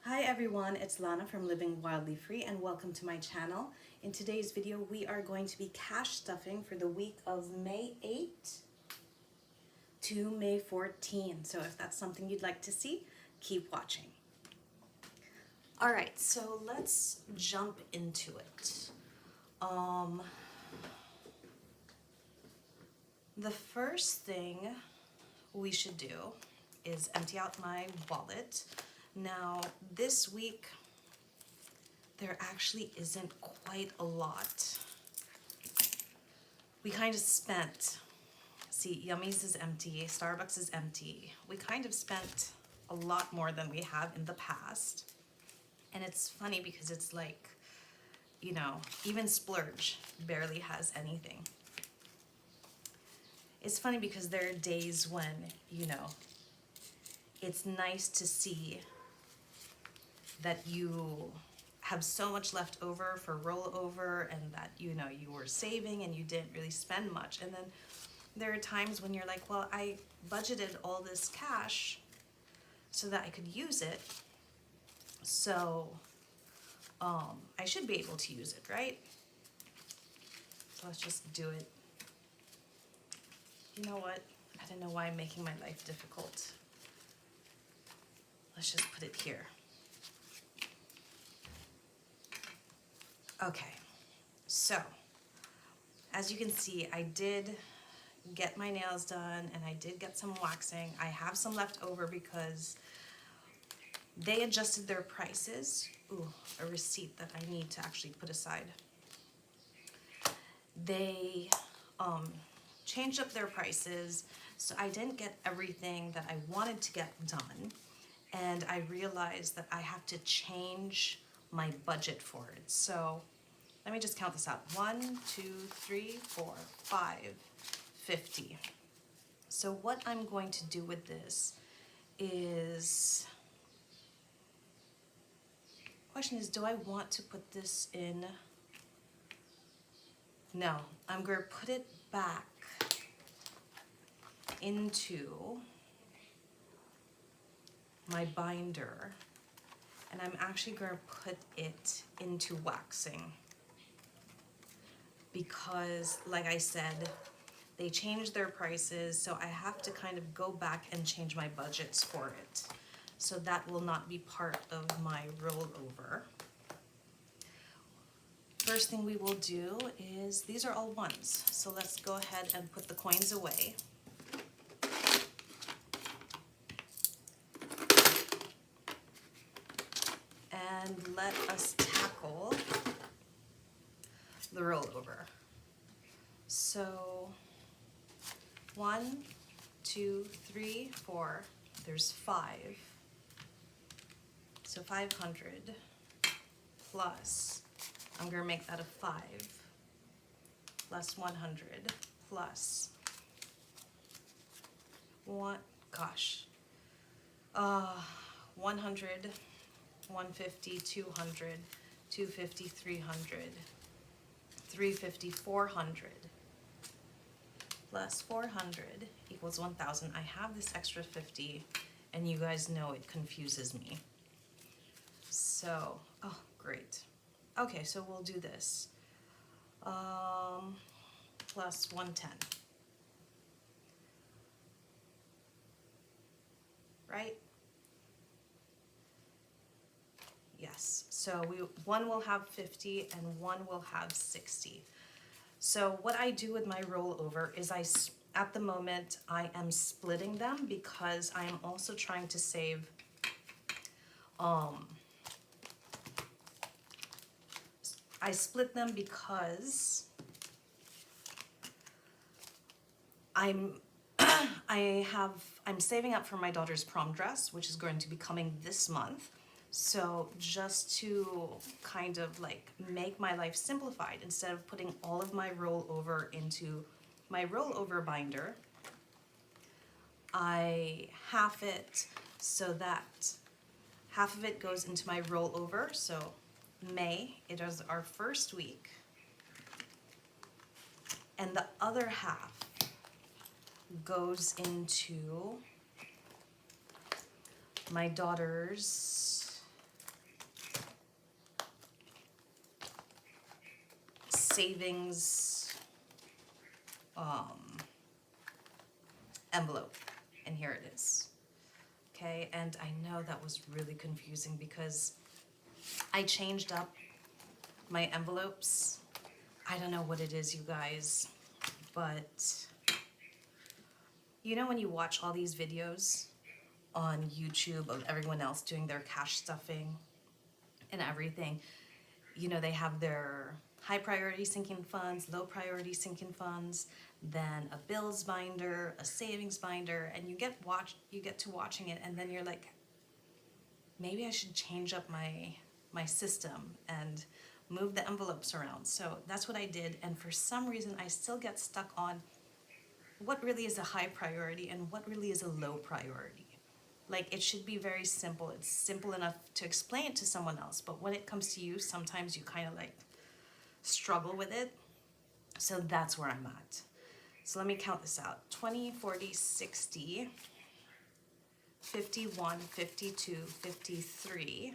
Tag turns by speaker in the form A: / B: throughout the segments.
A: Hi everyone, it's Lana from Living Wildly Free and welcome to my channel. In today's video we are going to be cash stuffing for the week of May 8 to May 14. So if that's something you'd like to see, keep watching. Alright, so let's jump into it. The first thing we should do is empty out my wallet. Now this week there actually isn't quite a lot. We kind of spent, see, Yummy's is empty, Starbucks is empty. We kind of spent a lot more than we have in the past. And it's funny because it's like, you know, even Splurge barely has anything. It's funny because there are days when, you know, it's nice to see that you have so much left over for rollover and that, you know, you were saving and you didn't really spend much. And then there are times when you're like, well, I budgeted all this cash so that I could use it. So I should be able to use it, right? So let's just do it. You know what? I don't know why I'm making my life difficult. Let's just put it here. Okay, so as you can see, I did get my nails done and I did get some waxing. I have some left over because they adjusted their prices. Ooh, a receipt that I need to actually put aside. They changed up their prices, so I didn't get everything that I wanted to get done, and I realized that I have to change my budget for it. So let me just count this out. 1, 2, 3, 4, 5, 50. So what I'm going to do with this is, question is, do I want to put this in? No, I'm going to put it back into my binder, and I'm actually going to put it into waxing because, like I said, they changed their prices, so I have to kind of go back and change my budgets for it. So that will not be part of my rollover. First thing we will do is, these are all ones, so let's go ahead and put the coins away. And let us tackle the rollover. So 1, 2, 3, 4, there's 5. So 500 plus, I'm gonna make that a 5, plus 100 plus 100, 150, 200, 250, 300, 350, 400, plus 400 equals 1,000. I have this extra 50, and you guys know it confuses me. So, oh, great. Okay, so we'll do this. Plus 110. Right? Yes, so one will have 50 and one will have 60. So what I do with my rollover is at the moment I am splitting them because I am also trying to save I split them because I'm saving up for my daughter's prom dress, which is going to be coming this month. So just to kind of like make my life simplified, instead of putting all of my rollover into my rollover binder, I half it so that half of it goes into my rollover. So May, it is our first week, and the other half goes into my daughter's savings envelope, and here it is. Okay, and I know that was really confusing because I changed up my envelopes. I don't know what it is, you guys, but you know when you watch all these videos on YouTube of everyone else doing their cash stuffing and everything, you know, they have their high priority sinking funds, low priority sinking funds, then a bills binder, a savings binder, and you get to watching it, and then you're like, maybe I should change up my system and move the envelopes around. So that's what I did, and for some reason I still get stuck on what really is a high priority and what really is a low priority. Like, it should be very simple. It's simple enough to explain it to someone else, but when it comes to you, sometimes you kind of like struggle with it. So that's where I'm at. So let me count this out. 20, 40, 60, 51, 52, 53,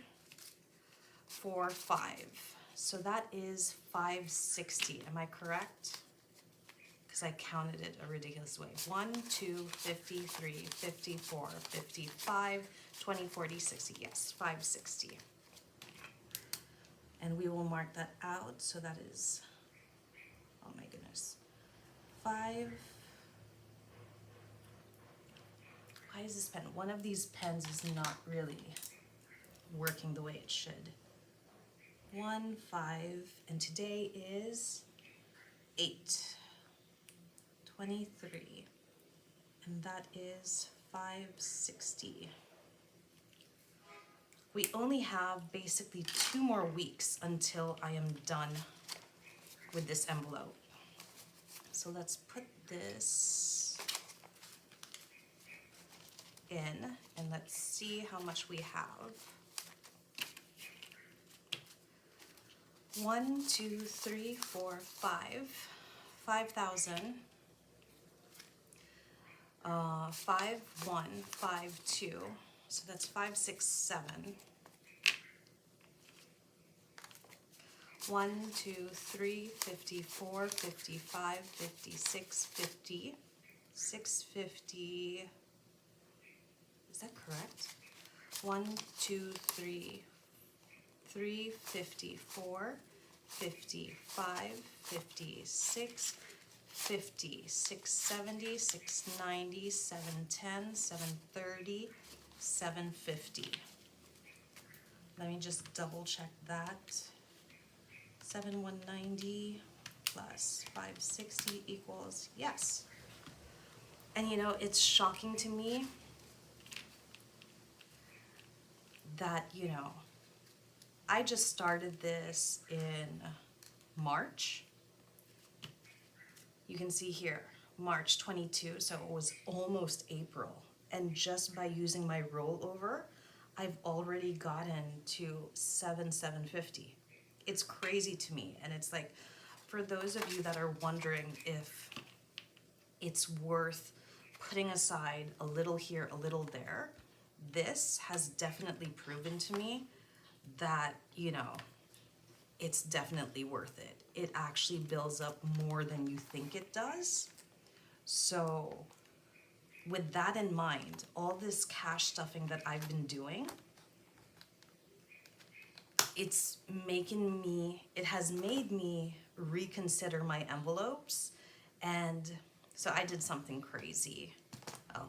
A: 4, 5. So that is 560. Am I correct? Because I counted it a ridiculous way. 1, 2, 53, 54, 55, 20, 40, 60. Yes, 560. And we will mark that out. So that is, oh my goodness, 5. Why is this pen? One of these pens is not really working the way it should. 1, 5, and today is 8, 23, and that is 560. We only have basically 2 more weeks until I am done with this envelope. So let's put this in and let's see how much we have. 1, 2, 3, 4, 5. 5,000. 5, 1, 5, 2. So that's 5, 6, 7. 1, 2, 3, 54, 55, 56, 50, 650. Is that correct? 1, 2, 3, 354, 55, 56, 50, 670, 690, 710, 730, 750. Let me just double check that. 7,190 plus 560 equals, yes. And you know, it's shocking to me that, you know, I just started this in March. You can see here, March 22, so it was almost April. And just by using my rollover, I've already gotten to 750. It's crazy to me. And it's like, for those of you that are wondering if it's worth putting aside a little here, a little there, this has definitely proven to me that, you know, it's definitely worth it. It actually builds up more than you think it does. So with that in mind, all this cash stuffing that I've been doing, it has made me reconsider my envelopes. And so I did something crazy. Oh,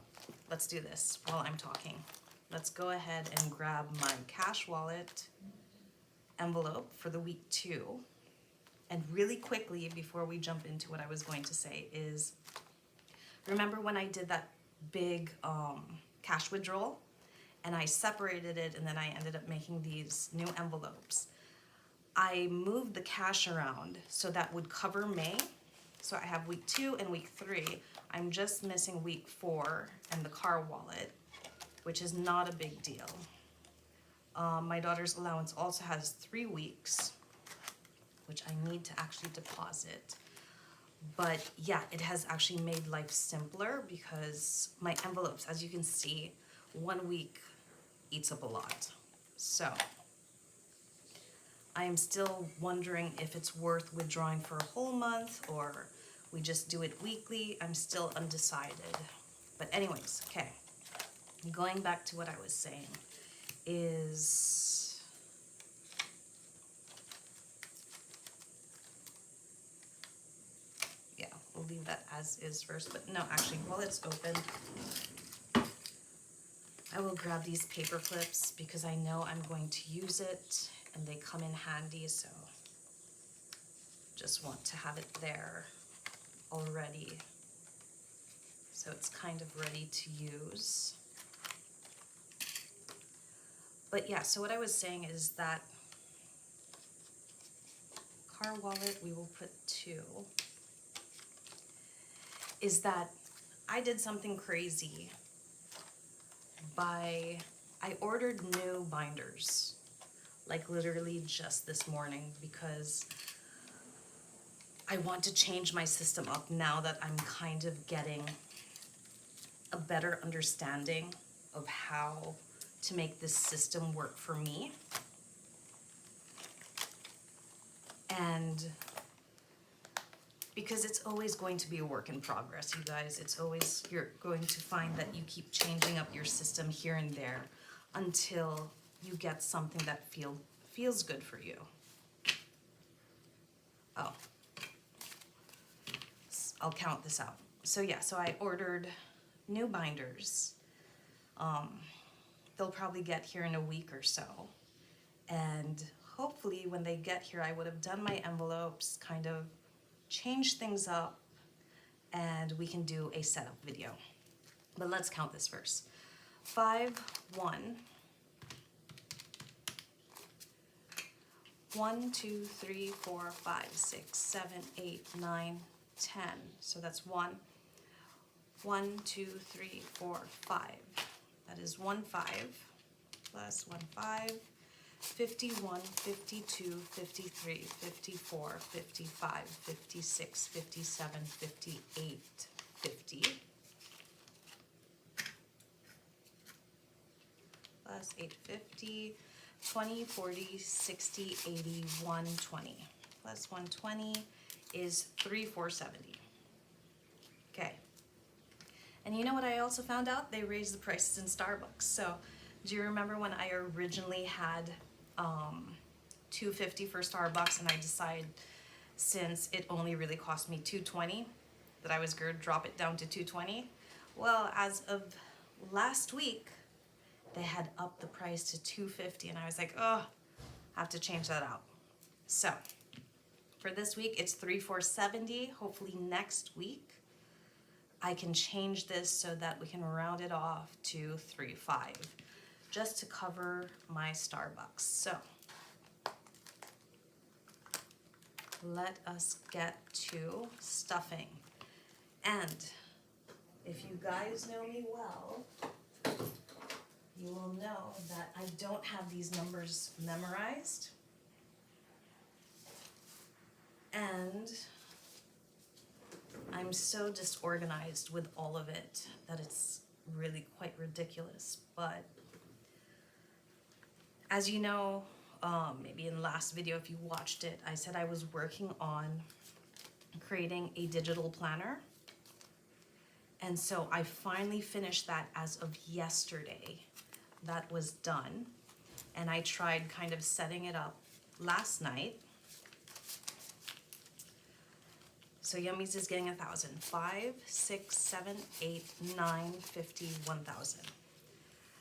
A: let's do this while I'm talking. Let's go ahead and grab my cash wallet envelope for the week 2. And really quickly, before we jump into what I was going to say, is remember when I did that big cash withdrawal and I separated it and then I ended up making these new envelopes. I moved the cash around so that would cover May. So I have week 2 and week 3. I'm just missing week 4 and the car wallet, which is not a big deal. My daughter's allowance also has 3 weeks, which I need to actually deposit. But yeah, it has actually made life simpler because my envelopes, as you can see, 1 week eats up a lot. So I am still wondering if it's worth withdrawing for a whole month or we just do it weekly. I'm still undecided. But anyways, okay. Going back to what I was saying is, yeah, we'll leave that as is first. But no, actually, while it's open, I will grab these paper clips because I know I'm going to use it and they come in handy, so just want to have it there already. So it's kind of ready to use. But yeah, so what I was saying is that car wallet, we will put 2, is that I did something crazy I ordered new binders, like literally just this morning, because I want to change my system up now that I'm kind of getting a better understanding of how to make this system work for me. And because it's always going to be a work in progress, you guys. It's always, you're going to find that you keep changing up your system here and there until you get something that feels good for you. Oh, I'll count this out. So yeah, so I ordered new binders. They'll probably get here in a week or so. And hopefully when they get here, I would have done my envelopes, kind of change things up, and we can do a setup video. But let's count this first. 5, 1, 1, 2, 3, 4, 5, 6, 7, 8, 9, 10. So that's 1, 1, 2, 3, 4, 5. That is 1, 5 plus 1, 5. 51, 52, 53, 54, 55, 56, 57, 58, 50. Plus 850, 20, 40, 60, 80, 120. Plus 120 is 3,470. Okay. And you know what I also found out? They raised the prices in Starbucks. So do you remember when I originally had $2.50 for Starbucks, and I decided, since it only really cost me $2.20, that I was going to drop it down to $2.20? Well, as of last week, they had upped the price to $2.50, and I was like, oh, I have to change that out. So for this week, it's $3,470. Hopefully next week, I can change this so that we can round it off to $3.5. Just to cover my Starbucks. So let us get to stuffing. And if you guys know me well, you will know that I don't have these numbers memorized. And I'm so disorganized with all of it that it's really quite ridiculous. But as you know, maybe in the last video, if you watched it, I said I was working on creating a digital planner. And so I finally finished that as of yesterday. That was done. And I tried kind of setting it up last night. So Yummies is getting 1,000. 5, 6, 7, 8, 9, 50, 1,000.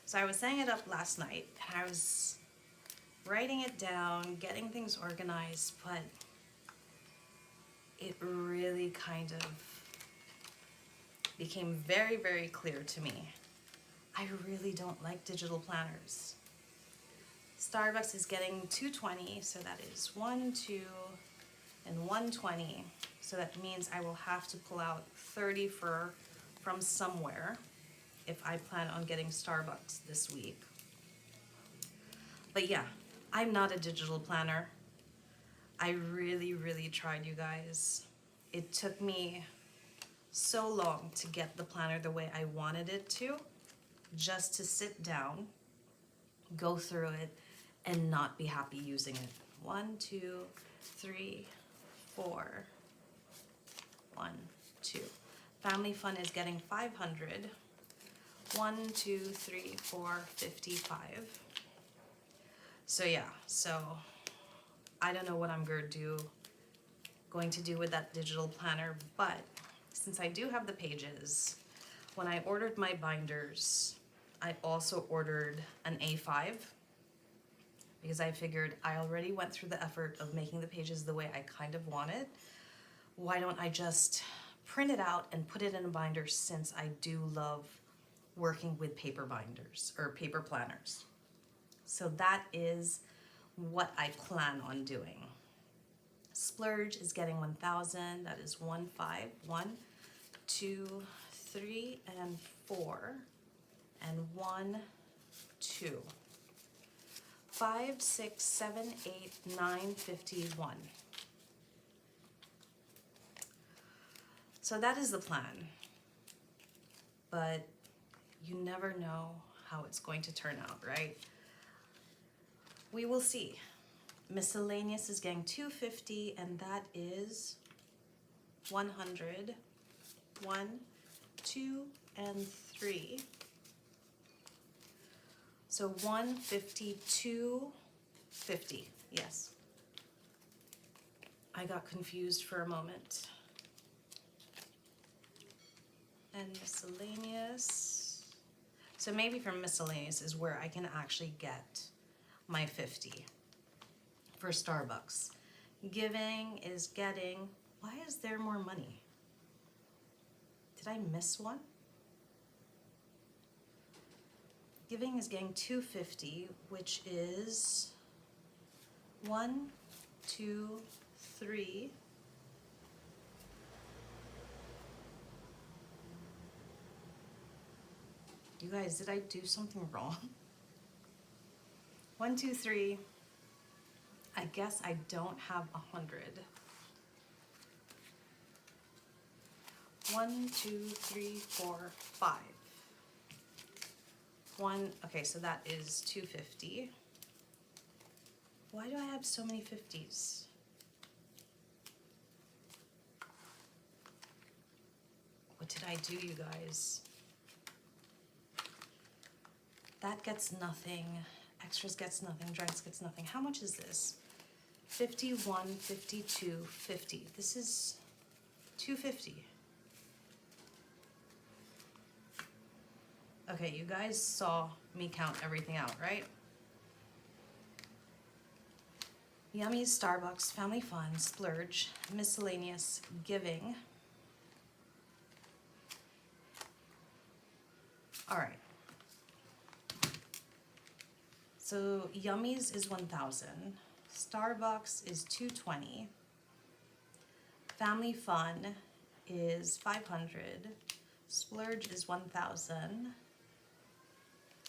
A: So I was setting it up last night, and I was writing it down, getting things organized, but it really kind of became very, very clear to me. I really don't like digital planners. Starbucks is getting $2.20, so that is 1, 2, and 120. So that means I will have to pull out 30 from somewhere if I plan on getting Starbucks this week. But yeah, I'm not a digital planner. I really, really tried, you guys. It took me so long to get the planner the way I wanted it to, just to sit down, go through it, and not be happy using it. 1, 2, 3, 4. 1, 2. Family Fun is getting 500. 1, 2, 3, 4, 55. So yeah, so I don't know what I'm going to do with that digital planner, but since I do have the pages, when I ordered my binders, I also ordered an A5 because I figured I already went through the effort of making the pages the way I kind of wanted. Why don't I just print it out and put it in a binder, since I do love working with paper binders or paper planners. So that is what I plan on doing. Splurge is getting 1,000. That is 1, 5, 1, 2, 3, and 4, and 1, 2. 5, 6, 7, 8, 9, 51. So that is the plan. But you never know how it's going to turn out, right? We will see. Miscellaneous is getting 250, and that is 100. 1, 2, and 3. So 152, 50. Yes. I got confused for a moment. And miscellaneous. So maybe from miscellaneous is where I can actually get my 50 for Starbucks. Giving is getting, why is there more money? Did I miss one? Giving is getting 250, which is 1, 2, 3. You guys, did I do something wrong? 1, 2, 3. I guess I don't have 100. 1, 2, 3, 4, 5. 1, okay, so that is 250. Why do I have so many 50s? What did I do, you guys? That gets nothing. Extras gets nothing. Drinks gets nothing. How much is this? 51, 52, 50. This is 250. Okay, you guys saw me count everything out, right? Yummies, Starbucks, Family Fun, Splurge, Miscellaneous, Giving. All right. So Yummies is 1,000. Starbucks is 220. Family Fun is 500. Splurge is 1,000.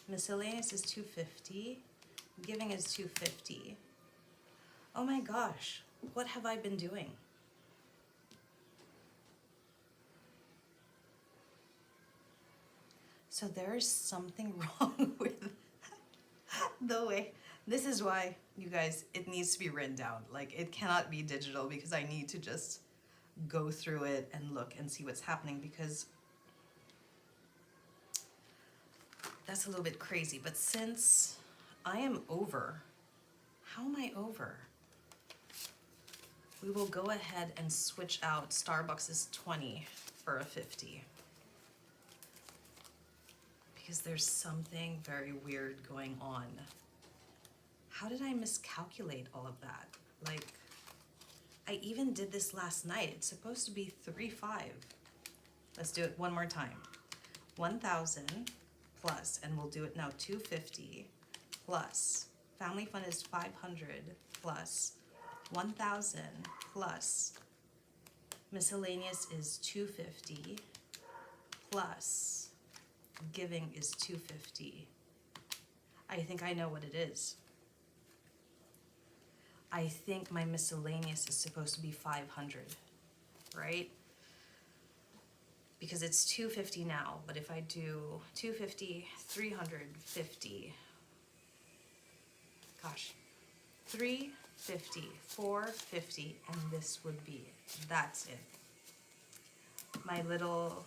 A: Miscellaneous is 250. Giving is 250. Oh my gosh, what have I been doing? So there is something wrong with the way. This is why, you guys, it needs to be written down. Like, it cannot be digital, because I need to just go through it and look and see what's happening, because that's a little bit crazy. But since I am over, how am I over? We will go ahead and switch out Starbucks' 20 for a 50. Because there's something very weird going on. How did I miscalculate all of that? Like, I even did this last night. It's supposed to be 3.5. Let's do it one more time. 1,000 plus, and we'll do it now, 250 plus. Family Fun is 500 plus. 1,000 plus. Miscellaneous is 250 plus. Giving is 250. I think I know what it is. I think my miscellaneous is supposed to be 500, right? Because it's 250 now, but if I do 250, 350, gosh, $3.50, $4.50, and this would be it. That's it. My little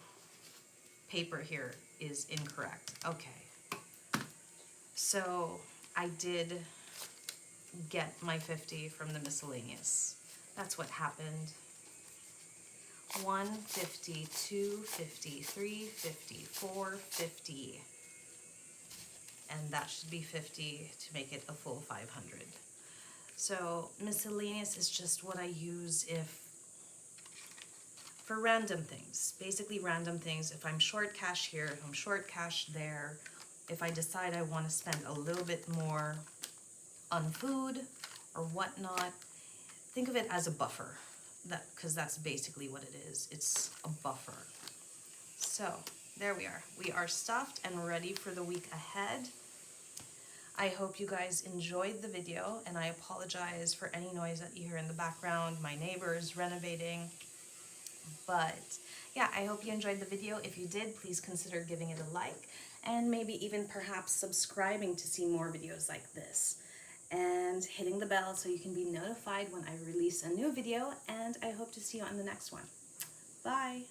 A: paper here is incorrect. Okay. So I did get my 50 from the miscellaneous. That's what happened. 150, 250, 350, 450. And that should be 50 to make it a full 500. So miscellaneous is just what I use for random things, basically random things. If I'm short cash here, if I'm short cash there, if I decide I want to spend a little bit more on food or whatnot, think of it as a buffer, because that's basically what it is. It's a buffer. So there we are. We are stuffed and ready for the week ahead. I hope you guys enjoyed the video, and I apologize for any noise that you hear in the background. My neighbor's renovating. But yeah, I hope you enjoyed the video. If you did, please consider giving it a like, and maybe even perhaps subscribing to see more videos like this, and hitting the bell so you can be notified when I release a new video. And I hope to see you on the next one. Bye.